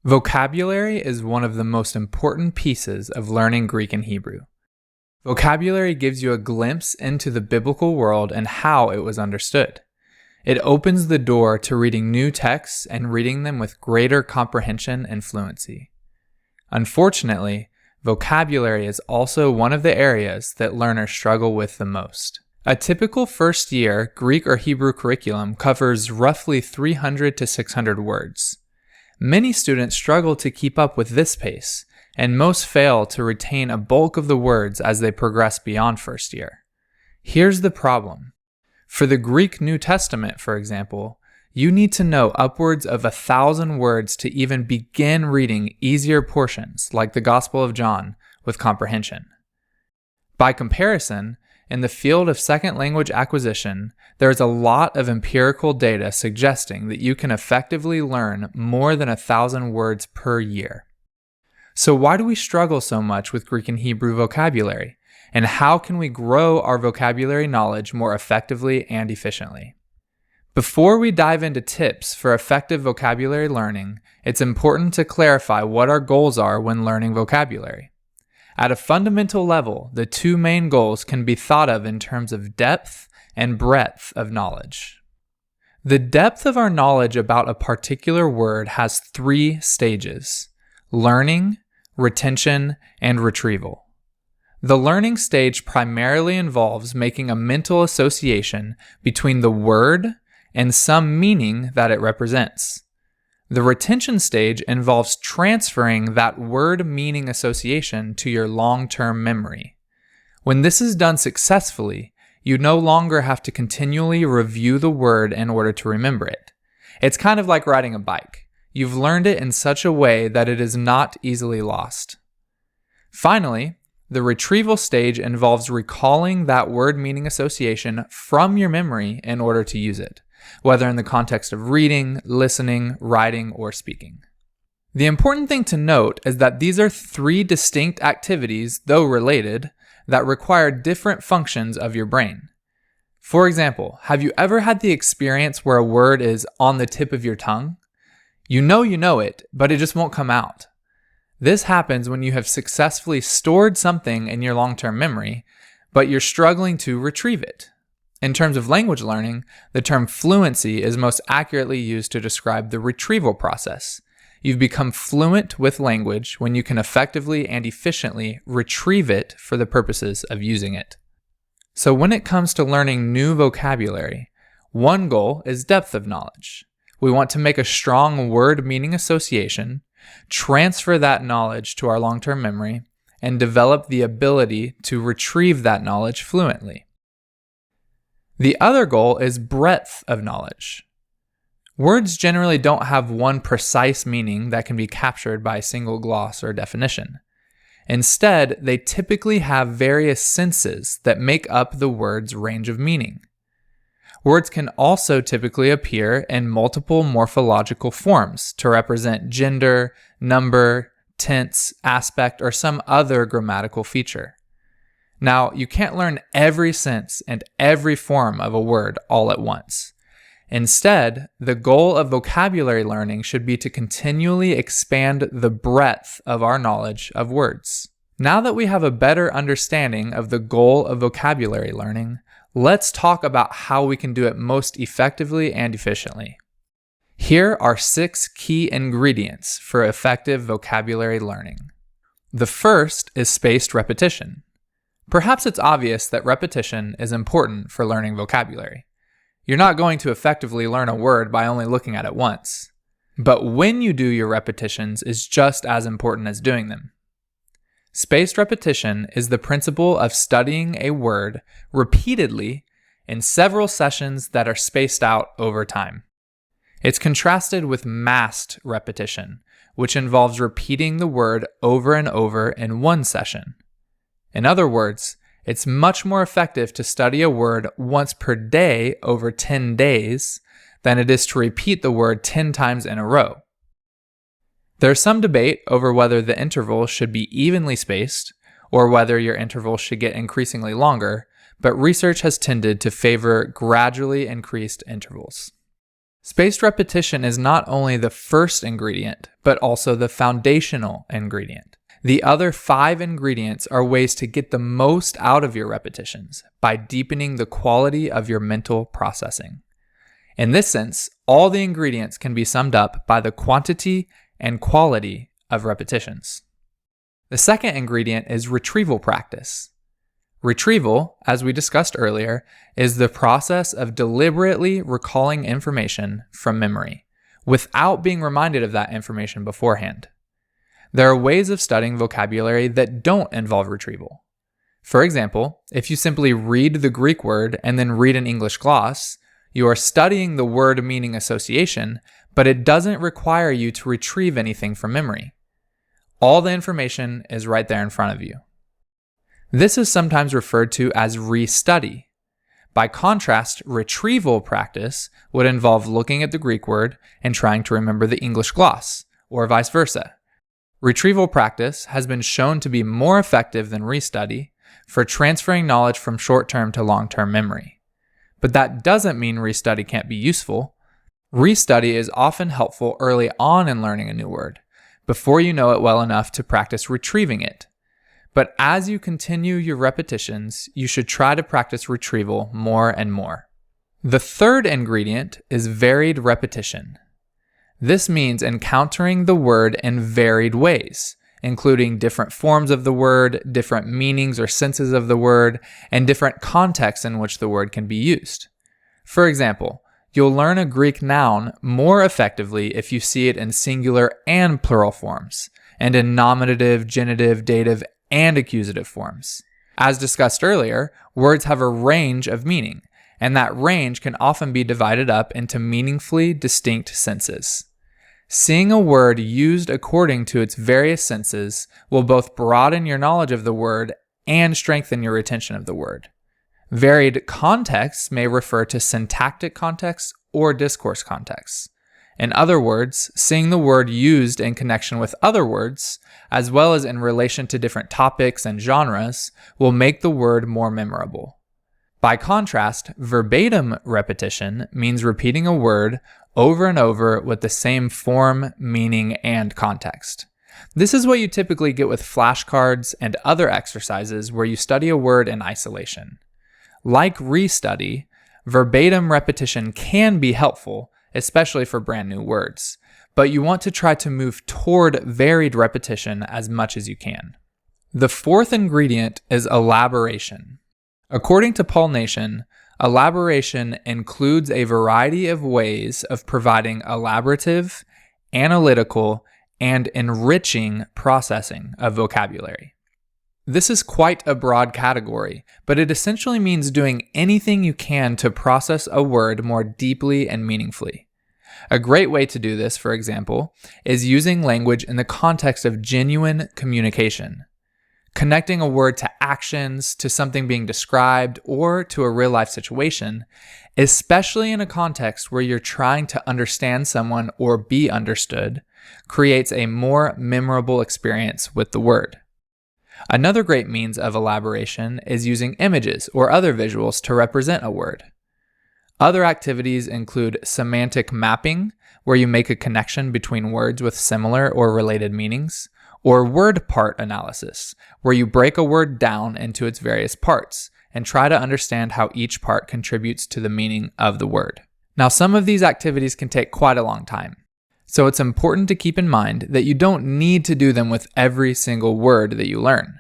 Vocabulary is one of the most important pieces of learning Greek and Hebrew. Vocabulary gives you a glimpse into the biblical world and how it was understood. It opens the door to reading new texts and reading them with greater comprehension and fluency. Unfortunately, vocabulary is also one of the areas that learners struggle with the most. A typical first-year Greek or Hebrew curriculum covers roughly 300 to 600 words. Many students struggle to keep up with this pace, and most fail to retain a bulk of the words as they progress beyond first year. Here's the problem. For the Greek New Testament, for example, you need to know upwards of 1,000 words to even begin reading easier portions like the Gospel of John with comprehension. By comparison, in the field of second language acquisition, there is a lot of empirical data suggesting that you can effectively learn more than 1,000 words per year. So why do we struggle so much with Greek and Hebrew vocabulary? And how can we grow our vocabulary knowledge more effectively and efficiently? Before we dive into tips for effective vocabulary learning, it's important to clarify what our goals are when learning vocabulary. At a fundamental level, the two main goals can be thought of in terms of depth and breadth of knowledge. The depth of our knowledge about a particular word has 3 stages: learning, retention, and retrieval. The learning stage primarily involves making a mental association between the word and some meaning that it represents. The retention stage involves transferring that word meaning association to your long-term memory. When this is done successfully, you no longer have to continually review the word in order to remember it. It's kind of like riding a bike. You've learned it in such a way that it is not easily lost. Finally, the retrieval stage involves recalling that word meaning association from your memory in order to use it, whether in the context of reading, listening, writing, or speaking. The important thing to note is that these are 3 distinct activities, though related, that require different functions of your brain. For example, have you ever had the experience where a word is on the tip of your tongue? You know it, but it just won't come out. This happens when you have successfully stored something in your long-term memory, but you're struggling to retrieve it. In terms of language learning, the term fluency is most accurately used to describe the retrieval process. You've become fluent with language when you can effectively and efficiently retrieve it for the purposes of using it. So when it comes to learning new vocabulary, one goal is depth of knowledge. We want to make a strong word meaning association, transfer that knowledge to our long-term memory, and develop the ability to retrieve that knowledge fluently. The other goal is breadth of knowledge. Words generally don't have one precise meaning that can be captured by a single gloss or definition. Instead, they typically have various senses that make up the word's range of meaning. Words can also typically appear in multiple morphological forms to represent gender, number, tense, aspect, or some other grammatical feature. Now, you can't learn every sense and every form of a word all at once. Instead, the goal of vocabulary learning should be to continually expand the breadth of our knowledge of words. Now that we have a better understanding of the goal of vocabulary learning, let's talk about how we can do it most effectively and efficiently. Here are 6 key ingredients for effective vocabulary learning. The first is spaced repetition. Perhaps it's obvious that repetition is important for learning vocabulary. You're not going to effectively learn a word by only looking at it once. But when you do your repetitions is just as important as doing them. Spaced repetition is the principle of studying a word repeatedly in several sessions that are spaced out over time. It's contrasted with massed repetition, which involves repeating the word over and over in one session. In other words, it's much more effective to study a word once per day over 10 days than it is to repeat the word 10 times in a row. There's some debate over whether the intervals should be evenly spaced or whether your intervals should get increasingly longer, but research has tended to favor gradually increased intervals. Spaced repetition is not only the first ingredient, but also the foundational ingredient. The other 5 ingredients are ways to get the most out of your repetitions by deepening the quality of your mental processing. In this sense, all the ingredients can be summed up by the quantity and quality of repetitions. The second ingredient is retrieval practice. Retrieval, as we discussed earlier, is the process of deliberately recalling information from memory without being reminded of that information beforehand. There are ways of studying vocabulary that don't involve retrieval. For example, if you simply read the Greek word and then read an English gloss, you are studying the word meaning association, but it doesn't require you to retrieve anything from memory. All the information is right there in front of you. This is sometimes referred to as restudy. By contrast, retrieval practice would involve looking at the Greek word and trying to remember the English gloss, or vice versa. Retrieval practice has been shown to be more effective than restudy for transferring knowledge from short-term to long-term memory. But that doesn't mean restudy can't be useful. Restudy is often helpful early on in learning a new word, before you know it well enough to practice retrieving it. But as you continue your repetitions, you should try to practice retrieval more and more. The third ingredient is varied repetition. This means encountering the word in varied ways, including different forms of the word, different meanings or senses of the word, and different contexts in which the word can be used. For example, you'll learn a Greek noun more effectively if you see it in singular and plural forms, and in nominative, genitive, dative, and accusative forms. As discussed earlier, words have a range of meaning, and that range can often be divided up into meaningfully distinct senses. Seeing a word used according to its various senses will both broaden your knowledge of the word and strengthen your retention of the word. Varied contexts may refer to syntactic contexts or discourse contexts. In other words, seeing the word used in connection with other words, as well as in relation to different topics and genres, will make the word more memorable. By contrast, verbatim repetition means repeating a word over and over with the same form, meaning, and context. This is what you typically get with flashcards and other exercises where you study a word in isolation. Like restudy, verbatim repetition can be helpful, especially for brand new words, but you want to try to move toward varied repetition as much as you can. The fourth ingredient is elaboration. According to Paul Nation, elaboration includes a variety of ways of providing elaborative, analytical, and enriching processing of vocabulary. This is quite a broad category, but it essentially means doing anything you can to process a word more deeply and meaningfully. A great way to do this, for example, is using language in the context of genuine communication. Connecting a word to actions, to something being described, or to a real-life situation, especially in a context where you're trying to understand someone or be understood, creates a more memorable experience with the word. Another great means of elaboration is using images or other visuals to represent a word. Other activities include semantic mapping, where you make a connection between words with similar or related meanings, or word part analysis, where you break a word down into its various parts and try to understand how each part contributes to the meaning of the word. Now, some of these activities can take quite a long time, so it's important to keep in mind that you don't need to do them with every single word that you learn.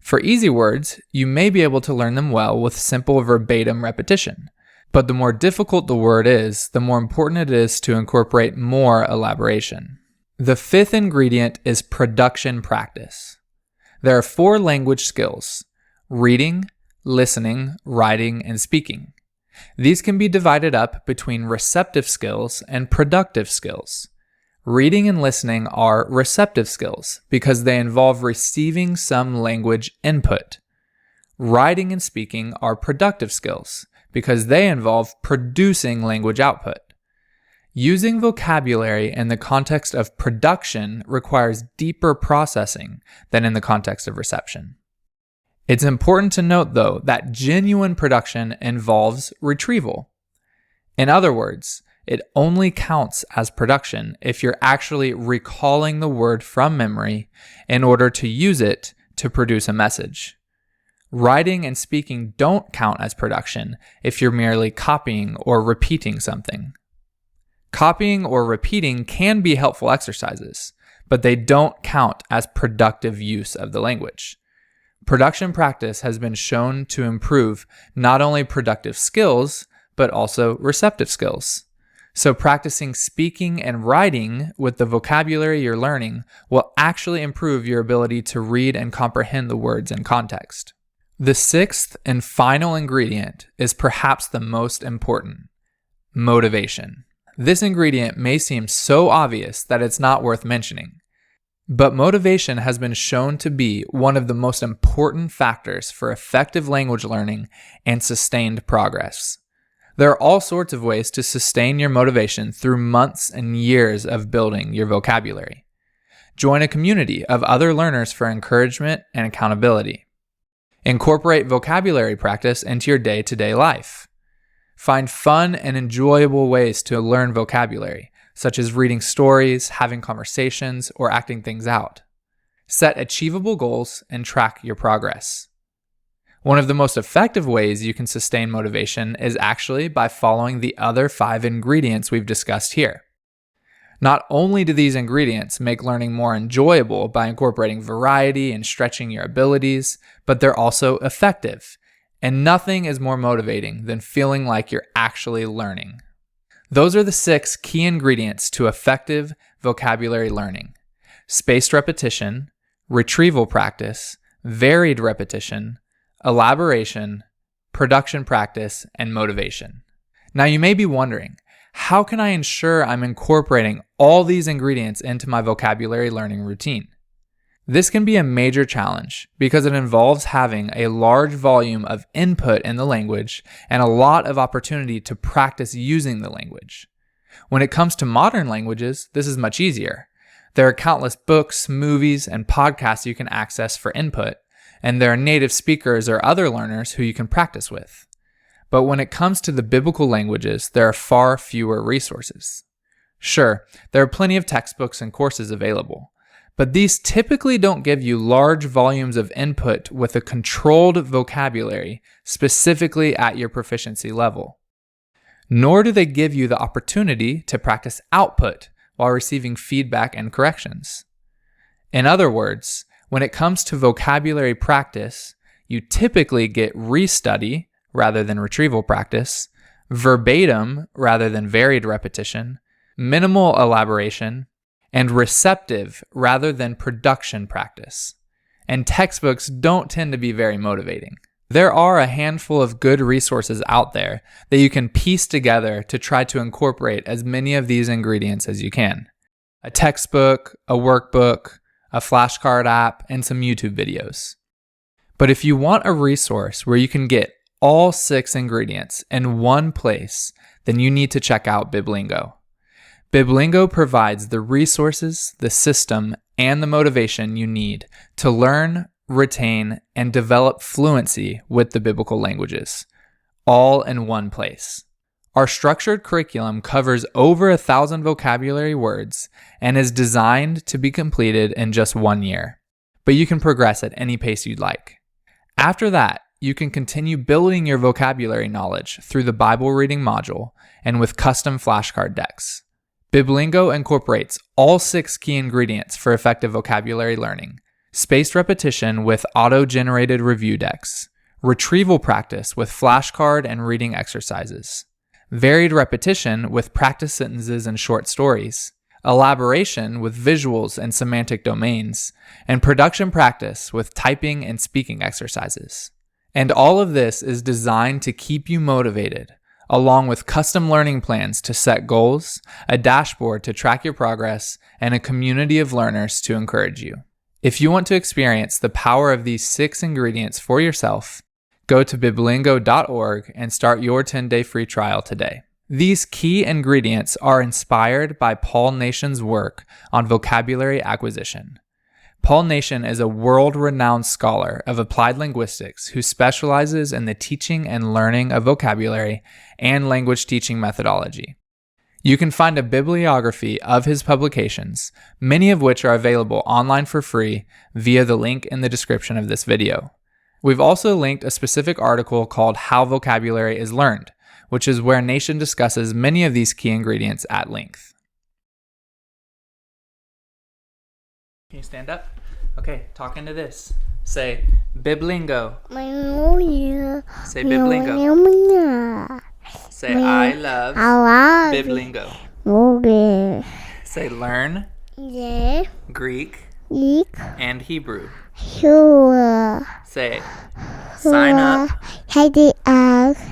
For easy words, you may be able to learn them well with simple verbatim repetition, but the more difficult the word is, the more important it is to incorporate more elaboration. The fifth ingredient is production practice. There are 4 language skills: reading, listening, writing, and speaking. These can be divided up between receptive skills and productive skills. Reading and listening are receptive skills because they involve receiving some language input. Writing and speaking are productive skills because they involve producing language output. Using vocabulary in the context of production requires deeper processing than in the context of reception. It's important to note, though, that genuine production involves retrieval. In other words, it only counts as production if you're actually recalling the word from memory in order to use it to produce a message. Writing and speaking don't count as production if you're merely copying or repeating something. Copying or repeating can be helpful exercises, but they don't count as productive use of the language. Production practice has been shown to improve not only productive skills, but also receptive skills. So practicing speaking and writing with the vocabulary you're learning will actually improve your ability to read and comprehend the words in context. The sixth and final ingredient is perhaps the most important: motivation. This ingredient may seem so obvious that it's not worth mentioning, but motivation has been shown to be one of the most important factors for effective language learning and sustained progress. There are all sorts of ways to sustain your motivation through months and years of building your vocabulary. Join a community of other learners for encouragement and accountability. Incorporate vocabulary practice into your day-to-day life. Find fun and enjoyable ways to learn vocabulary, such as reading stories, having conversations, or acting things out. Set achievable goals and track your progress. One of the most effective ways you can sustain motivation is actually by following the other 5 ingredients we've discussed here. Not only do these ingredients make learning more enjoyable by incorporating variety and stretching your abilities, but they're also effective. And nothing is more motivating than feeling like you're actually learning. Those are the 6 key ingredients to effective vocabulary learning: spaced repetition, retrieval practice, varied repetition, elaboration, production practice, and motivation. Now you may be wondering, how can I ensure I'm incorporating all these ingredients into my vocabulary learning routine? This can be a major challenge because it involves having a large volume of input in the language and a lot of opportunity to practice using the language. When it comes to modern languages, this is much easier. There are countless books, movies, and podcasts you can access for input, and there are native speakers or other learners who you can practice with. But when it comes to the biblical languages, there are far fewer resources. Sure, there are plenty of textbooks and courses available, but these typically don't give you large volumes of input with a controlled vocabulary specifically at your proficiency level. Nor do they give you the opportunity to practice output while receiving feedback and corrections. In other words, when it comes to vocabulary practice, you typically get restudy rather than retrieval practice, verbatim rather than varied repetition, minimal elaboration, and receptive rather than production practice. And textbooks don't tend to be very motivating. There are a handful of good resources out there that you can piece together to try to incorporate as many of these ingredients as you can. A textbook, a workbook, a flashcard app, and some YouTube videos. But if you want a resource where you can get all 6 ingredients in one place, then you need to check out Biblingo. Biblingo provides the resources, the system, and the motivation you need to learn, retain, and develop fluency with the biblical languages, all in one place. Our structured curriculum covers over 1,000 vocabulary words and is designed to be completed in just 1 year, but you can progress at any pace you'd like. After that, you can continue building your vocabulary knowledge through the Bible reading module and with custom flashcard decks. Biblingo incorporates all 6 key ingredients for effective vocabulary learning: spaced repetition with auto-generated review decks, retrieval practice with flashcard and reading exercises, varied repetition with practice sentences and short stories, elaboration with visuals and semantic domains, and production practice with typing and speaking exercises. And all of this is designed to keep you motivated, along with custom learning plans to set goals, a dashboard to track your progress, and a community of learners to encourage you. If you want to experience the power of these 6 ingredients for yourself, go to biblingo.org and start your 10-day free trial today. These key ingredients are inspired by Paul Nation's work on vocabulary acquisition. Paul Nation is a world-renowned scholar of applied linguistics who specializes in the teaching and learning of vocabulary and language teaching methodology. You can find a bibliography of his publications, many of which are available online for free via the link in the description of this video. We've also linked a specific article called How Vocabulary is Learned, which is where Nation discusses many of these key ingredients at length. Can you stand up? Okay, talk into this. Say, Biblingo. Say Biblingo. Say, I love Biblingo. Say, learn Greek and Hebrew. Say, sign up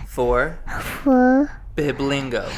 for Biblingo.